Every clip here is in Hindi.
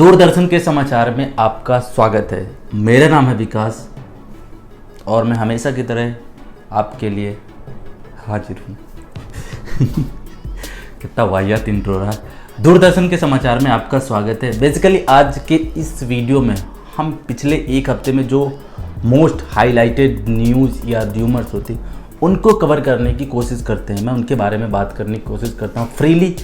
दूरदर्शन के समाचार में आपका स्वागत है। मेरा नाम है विकास और मैं हमेशा की तरह आपके लिए हाजिर हूँ। कितना वाहियात इंट्रो रहा। दूरदर्शन के समाचार में आपका स्वागत है। बेसिकली आज के इस वीडियो में हम पिछले एक हफ्ते में जो मोस्ट हाईलाइटेड न्यूज़ या र्यूमर्स होती उनको कवर करने की कोशिश करते हैं। मैं उनके बारे में बात करने की कोशिश करता हूँ फ्रीली।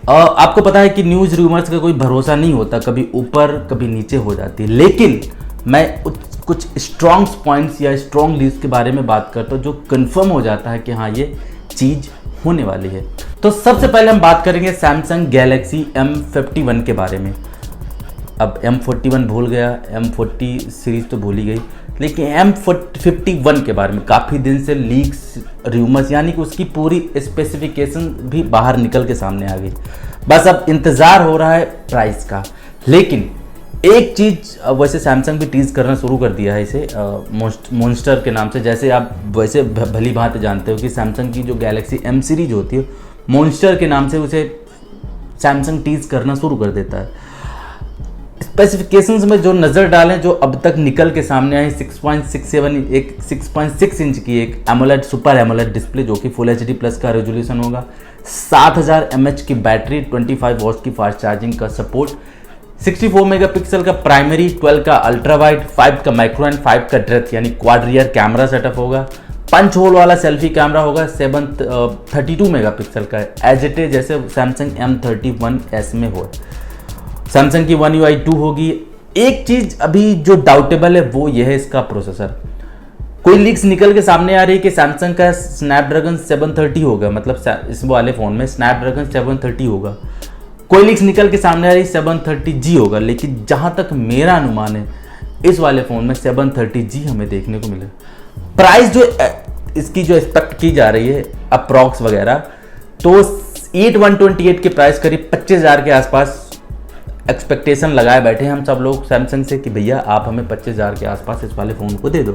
आपको पता है कि न्यूज़ र्यूमर्स का कोई भरोसा नहीं होता, कभी ऊपर कभी नीचे हो जाती है, लेकिन मैं कुछ स्ट्रॉन्ग पॉइंट्स या स्ट्रॉन्ग लीड्स के बारे में बात करता हूँ जो कंफर्म हो जाता है कि हाँ ये चीज़ होने वाली है। तो सबसे पहले हम बात करेंगे सैमसंग गैलेक्सी M51 के बारे में। अब M41 भूल गया, M40 सीरीज तो भूल ही गई, लेकिन M51 के बारे में काफ़ी दिन से लीक्स र्यूमर्स यानी कि उसकी पूरी स्पेसिफिकेशन भी बाहर निकल के सामने आ गई। बस अब इंतज़ार हो रहा है प्राइस का। लेकिन एक चीज़ वैसे सैमसंग भी टीज़ करना शुरू कर दिया है इसे मॉन्स्टर के नाम से। जैसे आप वैसे भली भांति जानते हो कि सैमसंग की जो गैलेक्सी M सीरीज होती है मॉन्स्टर के नाम से उसे सैमसंग टीज़ करना शुरू कर देता है। स्पेसिफिकेशंस में जो नज़र डालें जो अब तक निकल के सामने आए 6.6 इंच की एक एमोलेड सुपर एमोलेड डिस्प्ले जो कि फुल HD प्लस का रेजोल्यूशन होगा, 7000 mAh की बैटरी, 25 वॉट्स की फास्ट चार्जिंग का सपोर्ट, 64 मेगापिक्सल का प्राइमरी, 12 का अल्ट्रा वाइड, 5 का माइक्रो एंड 5 का डेप्थ यानी क्वाड रियर कैमरा सेटअप होगा, पंच होल वाला सेल्फी कैमरा होगा, 32 मेगापिक्सल का एज इट इज जैसे सैमसंग M31s में हो। सैमसंग की One UI 2 होगी। एक चीज़ अभी जो डाउटेबल है वो यह है इसका प्रोसेसर। कोई लीक्स निकल के सामने आ रही है कि सैमसंग का स्नैपड्रैगन 730 होगा, मतलब इस वाले फ़ोन में स्नैपड्रैगन 730 होगा। कोई लीक्स निकल के सामने आ रही 730G होगा, लेकिन जहाँ तक मेरा अनुमान है इस वाले फ़ोन में 730G हमें देखने को मिले। प्राइस जो इसकी जो एक्सपेक्ट की जा रही है अप्रॉक्स वगैरह, तो 8128 के प्राइस करीब 25,000 के आसपास एक्सपेक्टेशन लगाए बैठे हैं हम सब लोग सैमसंग से कि भैया आप हमें 25,000 के आसपास इस वाले फ़ोन को दे दो,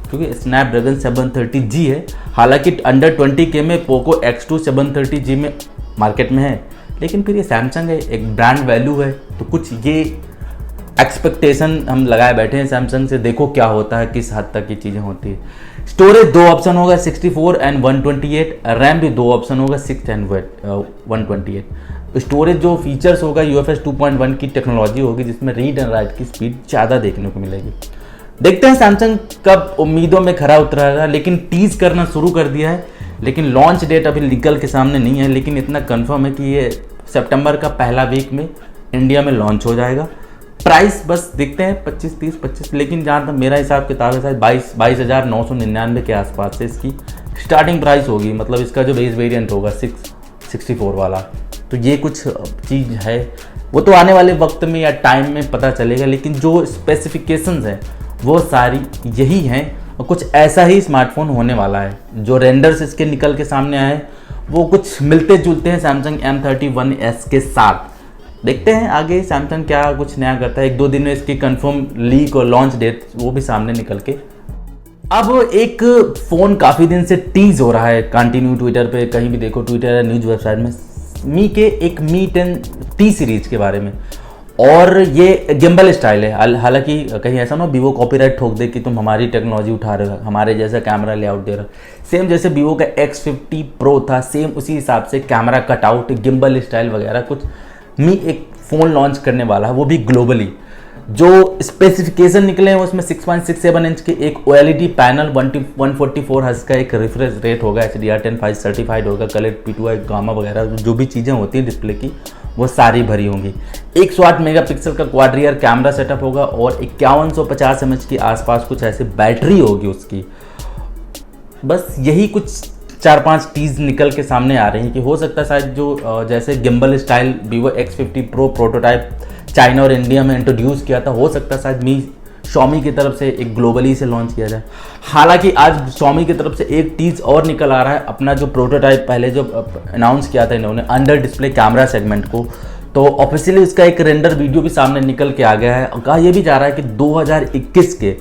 क्योंकि स्नैपड्रैगन 730G है। हालांकि अंडर 20K में पोको X2 730G में मार्केट में है, लेकिन फिर ये सैमसंग है, एक ब्रांड वैल्यू है, तो कुछ ये एक्सपेक्टेशन हम लगाए बैठे हैं सैमसंग से। देखो क्या होता है, किस हद तक ये चीज़ें होती है। स्टोरेज 2 ऑप्शन होगा, 64 एंड 128। रैम भी 2 ऑप्शन होगा, 6 एंड 128। स्टोरेज जो फीचर्स होगा UFS 2.1 की टेक्नोलॉजी होगी, जिसमें रीड एंड राइट की स्पीड ज़्यादा देखने को मिलेगी। देखते हैं सैमसंग कब उम्मीदों में खरा उतरेगा, लेकिन टीज़ करना शुरू कर दिया है। लेकिन लॉन्च डेट अभी निकल के सामने नहीं है, लेकिन इतना कंफर्म है कि ये सितंबर का पहला वीक में इंडिया में लॉन्च हो जाएगा। प्राइस बस देखते हैं 25, लेकिन जहाँ तक मेरा हिसाब किताब है शायद 22,999 के आसपास से इसकी स्टार्टिंग प्राइस होगी। मतलब इसका जो बेस वेरिएंट होगा 664 वाला, तो ये कुछ चीज़ है, वो तो आने वाले वक्त में या टाइम में पता चलेगा। लेकिन जो स्पेसिफिकेशंस हैं वो सारी यही हैं और कुछ ऐसा ही स्मार्टफोन होने वाला है। जो रेंडर्स इसके निकल के सामने आए वो कुछ मिलते जुलते हैं सैमसंग M31s के साथ। देखते हैं आगे सैमसंग क्या कुछ नया करता है। 1-2 दिन में इसकी कंफर्म लीक और लॉन्च डेट वो भी सामने निकल के। अब एक फ़ोन काफ़ी दिन से टीज हो रहा है कंटिन्यू, ट्विटर पे कहीं भी देखो, ट्विटर या न्यूज़ वेबसाइट में, मी के एक मी 10T सीरीज के बारे में। और ये गिम्बल स्टाइल है। हालांकि कहीं ऐसा ना वीवो कॉपीराइट ठोक दे कि तुम हमारी टेक्नोलॉजी उठा रहे हो, हमारे जैसा कैमरा लेआउट दे रहे हो। सेम जैसे वीवो का X50 Pro था, सेम उसी हिसाब से कैमरा कटआउट, गिम्बल स्टाइल वगैरह कुछ मी एक फ़ोन लॉन्च करने वाला है, वो भी ग्लोबली। जो स्पेसिफिकेशन निकले हैं उसमें 6.67 इंच के एक OLED पैनल, 144 हर्ट्ज का एक रिफ्रेश रेट होगा, HDR10 सर्टिफाइड होगा, कलर P2i गामा वगैरह जो भी चीज़ें होती हैं डिस्प्ले की वो सारी भरी होंगी। 108 मेगापिक्सल का क्वाड रियर कैमरा सेटअप होगा और 5150 mAh की आसपास कुछ ऐसे बैटरी होगी उसकी। बस यही कुछ 4-5 टीज निकल के सामने आ रही हैं कि हो सकता है शायद जो जैसे gimbal style Vivo X50 Pro prototype China और इंडिया में इंट्रोड्यूस किया था, हो सकता है शायद Xiaomi की तरफ से एक ग्लोबली से लॉन्च किया जाए। हालांकि आज Xiaomi की तरफ से एक टीज और निकल आ रहा है, अपना जो प्रोटोटाइप पहले जो अनाउंस किया था इन्होंने अंडर डिस्प्ले कैमरा सेगमेंट को, तो ऑफिशियली इसका एक रेंडर वीडियो भी सामने निकल के आ गया है। कहा यह भी जा रहा है कि 2021 के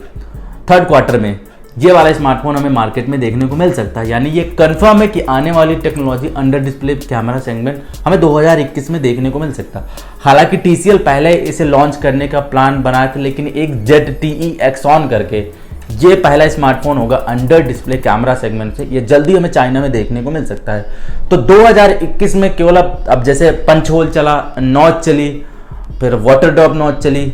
3rd क्वार्टर में ये वाला स्मार्टफोन हमें मार्केट में देखने को मिल सकता है। यानी ये कंफर्म है कि आने वाली technology under display camera segment हमें 2021 में देखने को मिल सकता है। हालांकि TCL पहले इसे लॉन्च करने का प्लान बनाया था, लेकिन एक ZTE Axon करके ये पहला स्मार्टफोन होगा अंडर डिस्प्ले कैमरा सेगमेंट से। ये जल्दी हमें चाइना में देखने को मिल सकता है। तो 2021 में केवल अब जैसे पंच होल चला, नॉच चली, फिर वाटर ड्रॉप नॉच चली,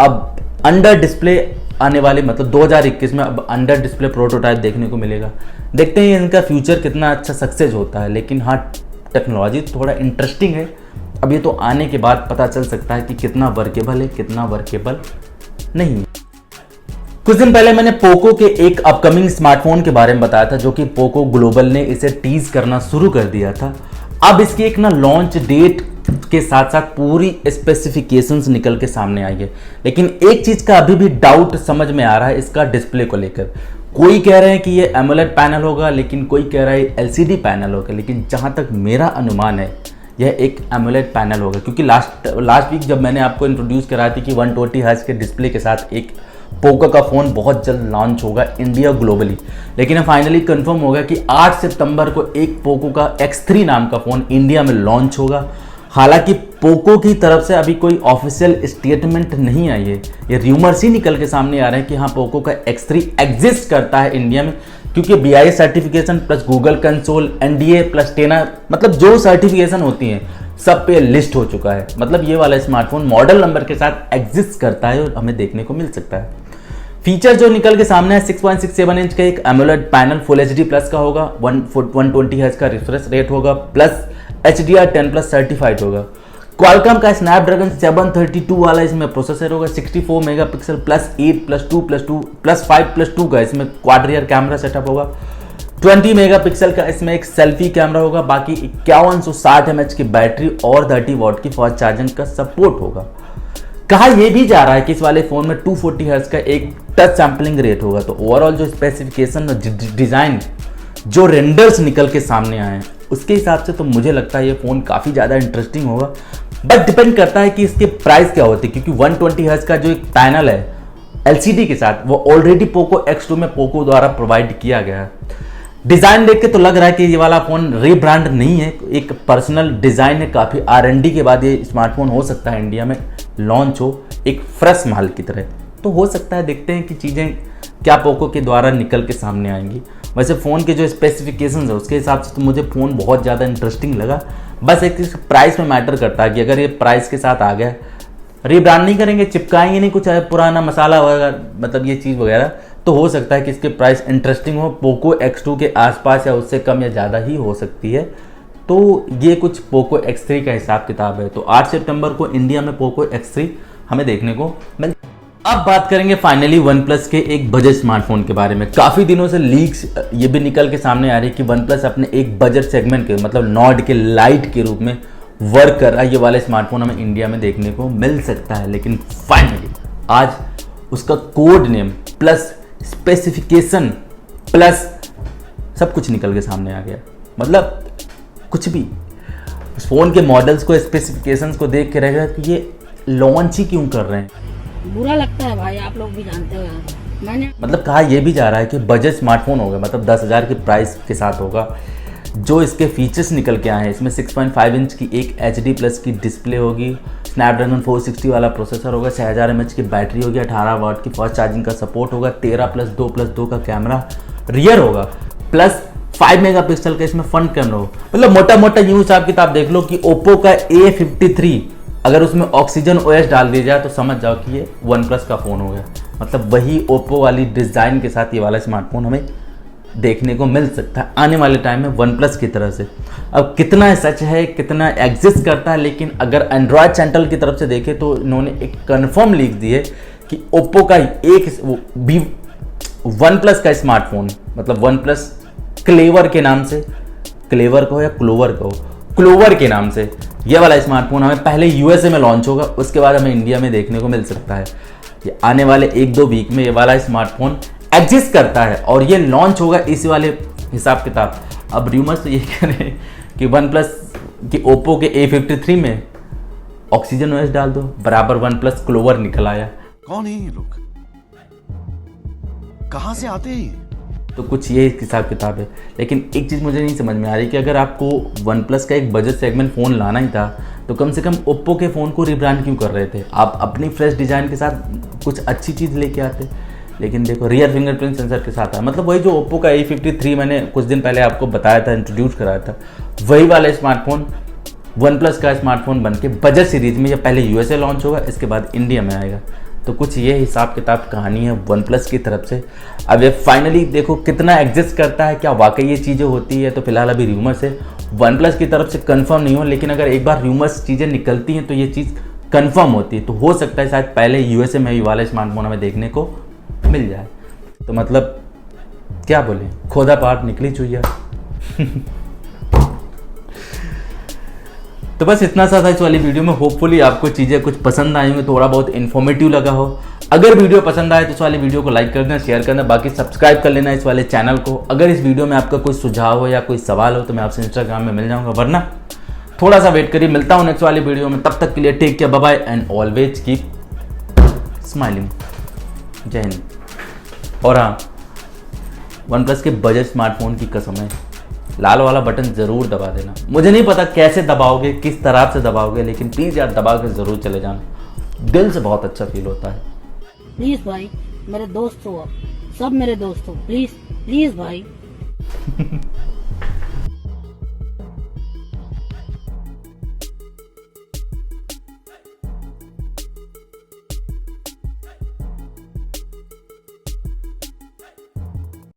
अब अंडर डिस्प्ले आने वाले मतलब 2021 में अब अंडर डिस्प्ले प्रोटोटाइप देखने को मिलेगा। देखते हैं इनका फ्यूचर कितना अच्छा सक्सेस होता है। लेकिन हाँ, टेक्नोलॉजी थोड़ा इंटरेस्टिंग है। अब ये तो आने के बाद पता चल सकता है कि कितना वर्केबल है, कितना वर्केबल नहीं है। कुछ दिन पहले मैंने पोको के एक अपकमिंग स्मार्टफोन के बारे में बताया था, जो कि पोको ग्लोबल ने इसे टीज करना शुरू कर दिया था। अब इसकी एक ना लॉन्च डेट के साथ साथ पूरी स्पेसिफिकेशंस निकल के सामने आई है। लेकिन एक चीज का अभी भी डाउट समझ में आ रहा है इसका डिस्प्ले को लेकर। कोई कह रहे हैं कि ये एमोलेड पैनल होगा, लेकिन कोई कह रहा है LCD पैनल होगा। लेकिन जहां तक मेरा अनुमान है यह एक एमोलेड पैनल होगा, क्योंकि लास्ट वीक जब मैंने आपको इंट्रोड्यूस कराया थी कि 120 हर्ट्ज के डिस्प्ले के साथ एक पोको का फ़ोन बहुत जल्द लॉन्च होगा इंडिया ग्लोबली। लेकिन फाइनली कंफर्म हो गया कि 8 सितंबर को एक पोको का X3 नाम का फ़ोन इंडिया में लॉन्च होगा। हालांकि पोको की तरफ से अभी कोई ऑफिशियल स्टेटमेंट नहीं आई है। ये र्यूमर्स ही निकल के सामने आ रहे हैं कि हाँ, पोको का X3 एग्जिस्ट करता है इंडिया में, क्योंकि BIS certification plus Google console, NDA plus टेना, मतलब जो सर्टिफिकेशन होती हैं सब पे लिस्ट हो चुका है। मतलब ये वाला स्मार्टफोन मॉडल नंबर के साथ एग्जिस्ट करता है और हमें देखने को मिल सकता है। फीचर जो निकल के सामने है, 6.67 इंच का एक AMOLED panel full HD plus का होगा, 120 हर्ट्ज का रिफ्रेश रेट होगा, प्लस HDR10+ सर्टिफाइड होगा। क्वालकॉम का स्नैपड्रैगन 732 वाला इसमें प्रोसेसर होगा, 64 मेगापिक्सल प्लस 8+2+2+5+2 का इसमें क्वाड रियर कैमरा सेटअप होगा, 20 मेगापिक्सल का इसमें एक सेल्फी कैमरा होगा, बाकी 5160 mAh की बैटरी और 30 वॉट की फास्ट चार्जिंग का सपोर्ट होगा। कहा यह भी जा रहा है कि इस वाले फोन में 240 हर्ट्ज का एक टच सैम्पलिंग रेट होगा। तो ओवरऑल जो स्पेसिफिकेशन और डिजाइन जो रेंडर्स निकल के सामने आए हैं उसके हिसाब से तो मुझे लगता है ये फ़ोन काफ़ी ज़्यादा इंटरेस्टिंग होगा। बट डिपेंड करता है कि इसके प्राइस क्या होती है, क्योंकि 120 हर्ट्ज का जो एक पैनल है LCD के साथ वो ऑलरेडी पोको X2 में पोको द्वारा प्रोवाइड किया गया है। डिज़ाइन देख के तो लग रहा है कि ये वाला फ़ोन रीब्रांड नहीं है, एक पर्सनल डिज़ाइन है। काफ़ी R&D के बाद ये स्मार्टफोन हो सकता है इंडिया में लॉन्च हो एक फ्रेश माल की तरह। तो हो सकता है, देखते हैं कि चीज़ें क्या पोको के द्वारा निकल के सामने आएंगी। वैसे फ़ोन के जो स्पेसिफिकेशंस है उसके हिसाब से तो मुझे फ़ोन बहुत ज़्यादा इंटरेस्टिंग लगा। बस एक प्राइस में मैटर करता है कि अगर ये प्राइस के साथ आ गया, रीब्रांड नहीं करेंगे, चिपकाएंगे नहीं कुछ पुराना मसाला वगैरह, मतलब ये चीज़ वगैरह, तो हो सकता है कि इसके प्राइस इंटरेस्टिंग हो, पोको X2 के आसपास या उससे कम या ज़्यादा ही हो सकती है। तो ये कुछ पोको X3 का हिसाब किताब है। तो 8 सितंबर को इंडिया में पोको X3 हमें देखने को मिल। अब बात करेंगे फाइनली OnePlus के एक बजट स्मार्टफोन के बारे में। काफ़ी दिनों से लीक्स ये भी निकल के सामने आ रही है कि OnePlus अपने एक बजट सेगमेंट के मतलब नॉर्ड के लाइट के रूप में वर्क कर रहा है। ये वाला स्मार्टफोन हमें इंडिया में देखने को मिल सकता है। लेकिन फाइनली आज उसका code name plus specification plus सब कुछ निकल के सामने आ गया। मतलब कुछ भी उस फोन के मॉडल्स को, स्पेसिफिकेशंस को देख के रहेगा कि ये लॉन्च ही क्यों कर रहे हैं। बुरा लगता है भाई, आप लोग भी जानते हो यार। मैंने मतलब कहा यह भी जा रहा है कि बजट स्मार्टफोन होगा, मतलब 10,000 के प्राइस के साथ होगा। जो इसके फीचर्स निकल के आए हैं, इसमें 6.5 इंच की एक HD+ की डिस्प्ले होगी, स्नैपड्रैगन 460 वाला प्रोसेसर होगा, 6000 mAh की बैटरी होगी, 18 वाट की फास्ट चार्जिंग का सपोर्ट होगा, 13+2+2 का कैमरा रियर होगा, प्लस 5 मेगापिक्सल का इसमें फ्रंट कैमरा हो। मतलब मोटा मोटा यूं हिसाब किताब देख लो कि ओप्पो का A53 अगर उसमें ऑक्सीजन OS डाल दिया जाए तो समझ जाओ कि ये OnePlus का फ़ोन हो गया। मतलब वही ओप्पो वाली डिज़ाइन के साथ ये वाला स्मार्टफोन हमें देखने को मिल सकता है आने वाले टाइम में OnePlus की तरह से। अब कितना सच है, कितना एग्जिस्ट करता है, लेकिन अगर एंड्रॉयड सेंट्रल की तरफ से देखें तो इन्होंने एक कन्फर्म लीक दी है कि ओप्पो का एक OnePlus का स्मार्टफोन, मतलब OnePlus क्लेवर के नाम से, क्लेवर का हो या क्लोवर का हो, क्लोवर के नाम से ये वाला स्मार्टफोन हमें पहले USA में लॉन्च होगा, उसके बाद हमें इंडिया में देखने को मिल सकता है। ये आने वाले 1-2 वीक में ये वाला स्मार्टफोन एग्जिस्ट करता है और ये लॉन्च होगा इसी वाले हिसाब किताब। अब रूमर्स तो ये कह रहे हैं कि OnePlus कि ओप्पो के A53 में ऑक्सीजन OS डाल दो, बराबर OnePlus क्लोवर निकल आया। कौन है ये लोग? कहां से आते हैं? तो कुछ ये हिसाब किताब है। लेकिन एक चीज़ मुझे नहीं समझ में आ रही कि अगर आपको वन प्लस का एक बजट सेगमेंट फ़ोन लाना ही था तो कम से कम ओप्पो के फ़ोन को रिब्रांड क्यों कर रहे थे? आप अपनी फ्रेश डिज़ाइन के साथ कुछ अच्छी चीज़ लेके आते। लेकिन देखो रियर फिंगरप्रिंट सेंसर के साथ है, मतलब वही जो ओप्पो का A53 मैंने कुछ दिन पहले आपको बताया था, इंट्रोड्यूस कराया था, वही वाला स्मार्टफोन वन प्लस का स्मार्टफोन बन के बजट सीरीज में, या पहले यूएसए लॉन्च होगा इसके बाद इंडिया में आएगा। तो कुछ ये हिसाब किताब कहानी है वन प्लस की तरफ से। अब ये फाइनली देखो कितना एग्जिस्ट करता है, क्या वाकई ये चीज़ें होती है। तो फिलहाल अभी रूमर्स है, वन प्लस की तरफ से कंफर्म नहीं हो, लेकिन अगर एक बार रूमर्स चीज़ें निकलती हैं तो ये चीज़ कंफर्म होती है। तो हो सकता है शायद पहले यूएसए में ये वाला स्मार्टफोन हमें देखने को मिल जाए। तो मतलब क्या बोले, खोदा पार निकली चुईया। तो बस इतना सा था इस वाली वीडियो में। होपफुली आपको चीज़ें कुछ पसंद आई होंगी, थोड़ा बहुत इन्फॉर्मेटिव लगा हो। अगर वीडियो पसंद आए तो इस वाली वीडियो को लाइक कर देना, शेयर करना, बाकी सब्सक्राइब कर लेना इस वाले चैनल को। अगर इस वीडियो में आपका कोई सुझाव हो या कोई सवाल हो तो मैं आपसे इंस्टाग्राम में मिल जाऊंगा, वरना थोड़ा सा वेट करिए, मिलता हूँ नेक्स्ट वाली वीडियो में। तब तक के लिए take care, bye bye and always keep smiling. जय हिंद। और हाँ, वन प्लस के बजट स्मार्टफोन की कसम है, लाल वाला बटन ज़रूर दबा देना। मुझे नहीं पता कैसे दबाओगे, किस तरह से दबाओगे, लेकिन प्लीज़ यार दबा के ज़रूर चले जाना, दिल से बहुत अच्छा फील होता है। प्लीज भाई, मेरे दोस्त हो आप, सब मेरे दोस्त हो, प्लीज प्लीज भाई।